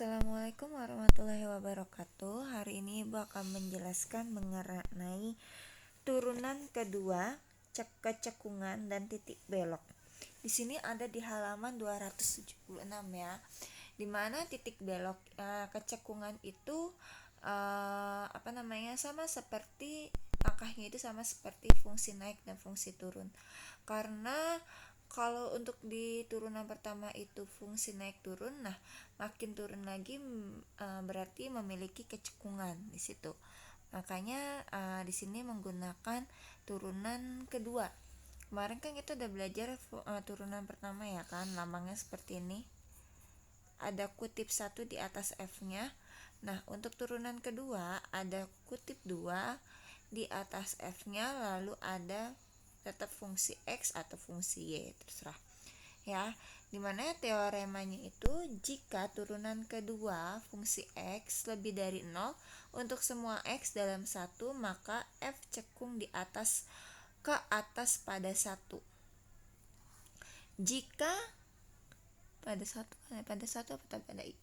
Assalamualaikum warahmatullahi wabarakatuh. Hari ini Ibu akan menjelaskan mengenai turunan kedua, kecekungan dan titik belok. Di sini ada di halaman 276 ya. Di mana titik belok kecekungan itu sama seperti angkanya itu sama seperti fungsi naik dan fungsi turun. Karena kalau untuk di turunan pertama itu fungsi naik turun, nah makin turun lagi berarti memiliki kecekungan di situ. Makanya di sini menggunakan turunan kedua. Kemarin kan kita udah belajar turunan pertama ya kan, lambangnya seperti ini. Ada kutip 1 di atas F-nya. Nah, untuk turunan kedua ada kutip 2 di atas F-nya, lalu ada tetap fungsi X atau fungsi Y, terserah ya. Dimana teoremanya itu jika turunan kedua fungsi X lebih dari 0 untuk semua X dalam 1, maka F cekung di atas ke atas pada 1. Jika pada 1 atau pada I,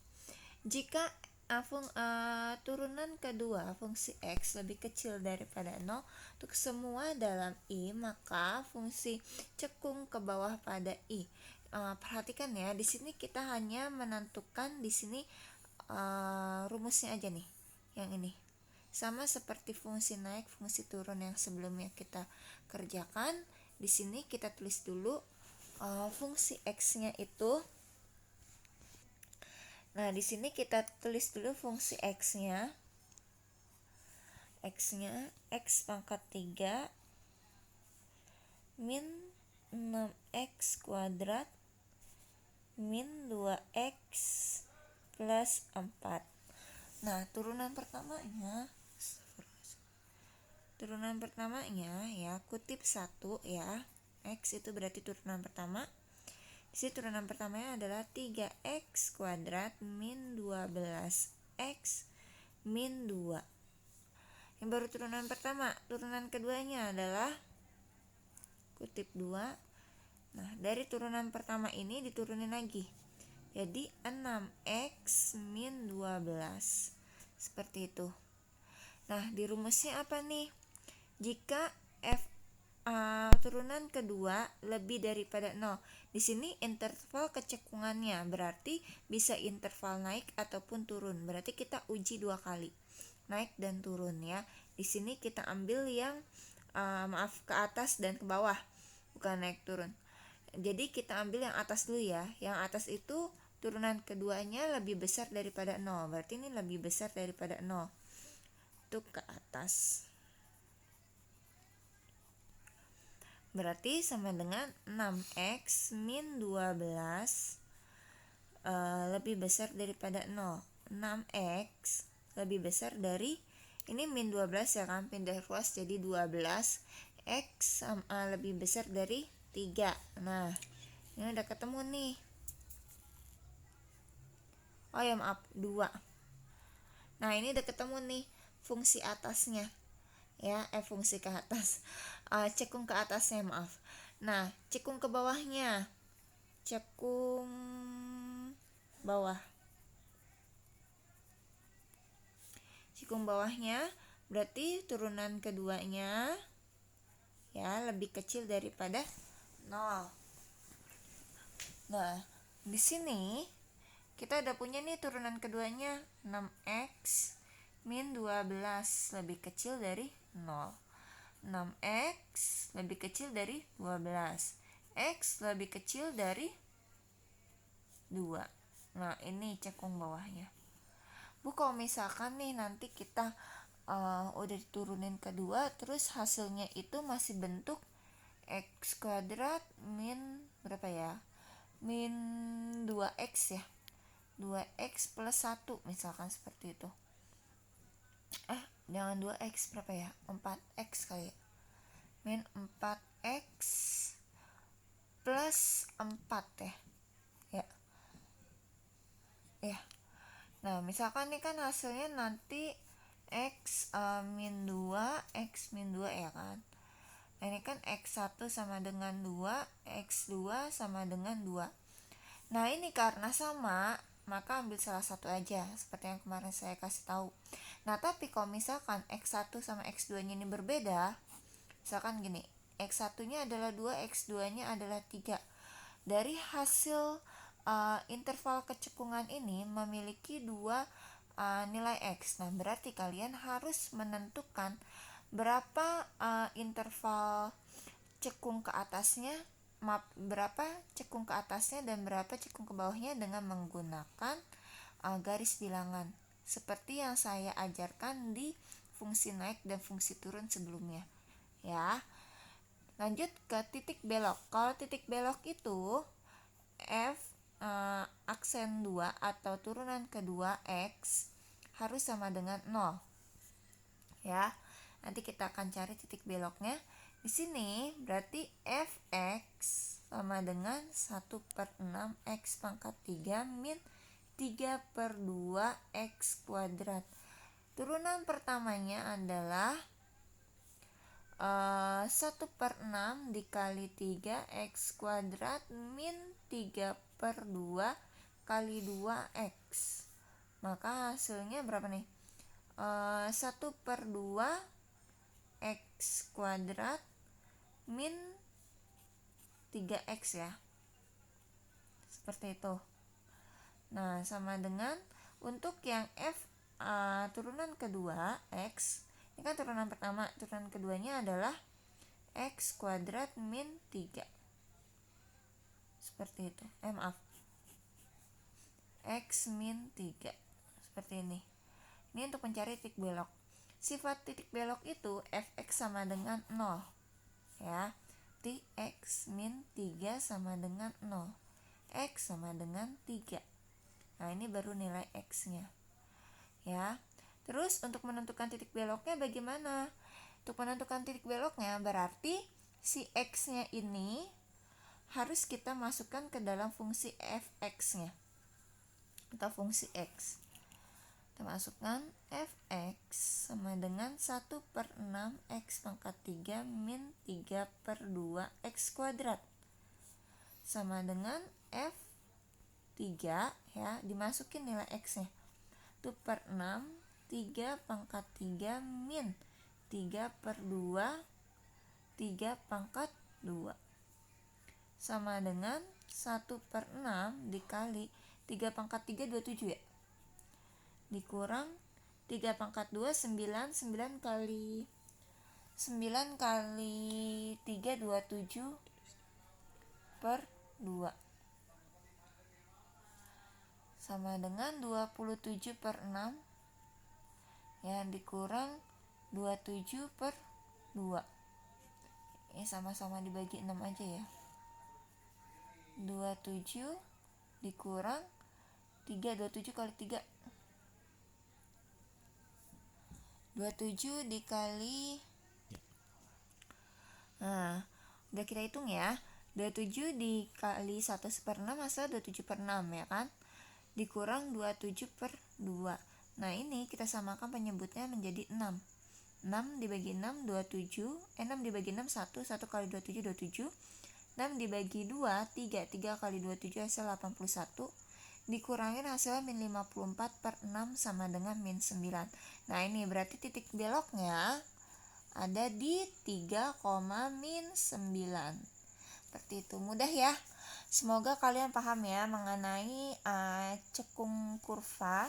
jika turunan kedua fungsi X lebih kecil daripada 0 untuk semua dalam I, maka fungsi cekung ke bawah pada I. Perhatikan ya, di sini kita hanya menentukan di sini rumusnya aja nih, yang ini sama seperti fungsi naik, fungsi turun yang sebelumnya kita kerjakan. Di sini kita tulis dulu fungsi X-nya itu. Nah, di sini kita tulis dulu fungsi X-nya. X-nya X pangkat 3 min 6X kuadrat min 2X plus 4. Nah, turunan pertamanya ya, kutip 1 ya. X itu berarti turunan pertama. Di sini turunan pertamanya adalah 3X kuadrat min 12X min 2. Yang baru turunan pertama. Turunan keduanya adalah kutip 2. Nah, dari turunan pertama ini diturunin lagi. Jadi 6X min 12. Seperti itu. Nah, di rumusnya apa nih? Jika F turunan kedua lebih daripada 0. Di sini interval kecekungannya berarti bisa interval naik ataupun turun. Berarti kita uji 2 kali. Naik dan turun ya. Di sini kita ambil yang ke atas dan ke bawah, bukan naik turun. Jadi kita ambil yang atas dulu ya. Yang atas itu turunan keduanya lebih besar daripada 0. Berarti ini lebih besar daripada 0. Itu ke atas. Berarti sama dengan 6X min 12 lebih besar daripada 0. 6X lebih besar dari, ini min 12 ya kan, pindah ruas jadi 12. X lebih besar dari 3. Nah, ini udah ketemu nih. Oh ya maaf, 2. Nah, ini udah ketemu nih fungsi atasnya ya, fungsi ke atas, cekung ke atasnya maaf. Nah, cekung ke bawahnya, cekung bawah, cekung bawahnya berarti turunan keduanya ya lebih kecil daripada 0. Nah, di sini kita udah punya nih turunan keduanya, 6X min 12 lebih kecil dari 0. 6X lebih kecil dari 12. X lebih kecil dari 2. Nah, ini cekung bawahnya. Bu, kalau misalkan nih nanti kita udah diturunin kedua, terus hasilnya itu masih bentuk X kuadrat min berapa ya? Min 2X ya. 2X plus 1 misalkan seperti itu. Jangan 2X, berapa ya? 4X kali ya. Min 4X plus 4 ya. Ya. Nah, misalkan nih kan hasilnya nanti X min 2, X min 2 ya kan. Nah, ini kan X1 sama dengan 2, X2 sama dengan 2. Nah, ini karena sama, maka ambil salah satu aja seperti yang kemarin saya kasih tahu. Nah, tapi kalau misalkan X1 sama X2 nya ini berbeda, misalkan gini, X1 nya adalah 2, X2 nya adalah 3. Dari hasil interval kecekungan ini memiliki dua nilai X. Nah, berarti kalian harus menentukan berapa interval cekung ke atasnya, berapa cekung ke atasnya dan berapa cekung ke bawahnya dengan menggunakan garis bilangan seperti yang saya ajarkan di fungsi naik dan fungsi turun sebelumnya ya. Lanjut ke titik belok. Kalau titik belok itu f aksen 2 atau turunan kedua X harus sama dengan 0 ya. Nanti kita akan cari titik beloknya. Di sini berarti fx sama dengan 1/6 x pangkat 3 min 3/2 x kuadrat. Turunan pertamanya adalah 1/6 dikali 3 x kuadrat min 3/2 kali 2 x. Maka hasilnya berapa nih? 1/2 x kuadrat min 3x ya, seperti itu. Nah, sama dengan untuk yang f turunan kedua x, ini kan turunan pertama, turunan keduanya adalah x kuadrat min 3, seperti itu. Maaf, x min 3, seperti ini. Ini untuk mencari titik belok. Sifat titik belok itu fx sama dengan 0 ya. X min 3 sama dengan 0, x sama dengan 3. Nah, ini baru nilai x-nya ya. Terus untuk menentukan titik beloknya bagaimana? Untuk menentukan titik beloknya berarti si x-nya ini harus kita masukkan ke dalam fungsi fx-nya atau fungsi x. Kita masukkan fx sama dengan 1/6 x pangkat 3 min 3/2 x kuadrat sama dengan f3 ya, dimasukin nilai x-nya 1/6 3 pangkat 3 min 3/2 3 pangkat 2 sama dengan 1/6 dikali 3 pangkat 3 27 ya, dikurang 3 pangkat 2 9, 9 kali 3 27 per 2 sama dengan 27/6 ya, dikurang 27/2. Ini sama-sama dibagi 6 aja ya. 27 dikurang 3, 27 kali 3, 27 dikali, nah udah kita hitung ya, 27 dikali 1/6 hasil 27/6 ya kan, dikurang 27/2. Nah, ini kita samakan penyebutnya menjadi 6. 6 dibagi 6 27, 6 dibagi 6 1, 1 kali 27 27, 6 dibagi 2 3, 3 kali 27 hasil 81, dikurangin hasilnya min 54/6 sama dengan min 9. Nah, ini berarti titik beloknya ada di 3, min 9. Seperti itu, mudah ya. Semoga kalian paham ya mengenai cekung kurva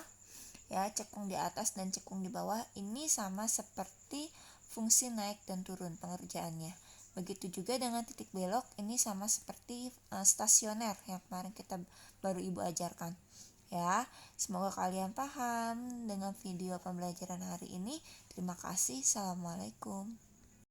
ya, cekung di atas dan cekung di bawah ini sama seperti fungsi naik dan turun pengerjaannya. Begitu juga dengan titik belok, ini sama seperti stasioner yang kemarin kita baru ibu ajarkan ya. Semoga kalian paham dengan video pembelajaran hari ini. Terima kasih. Assalamualaikum.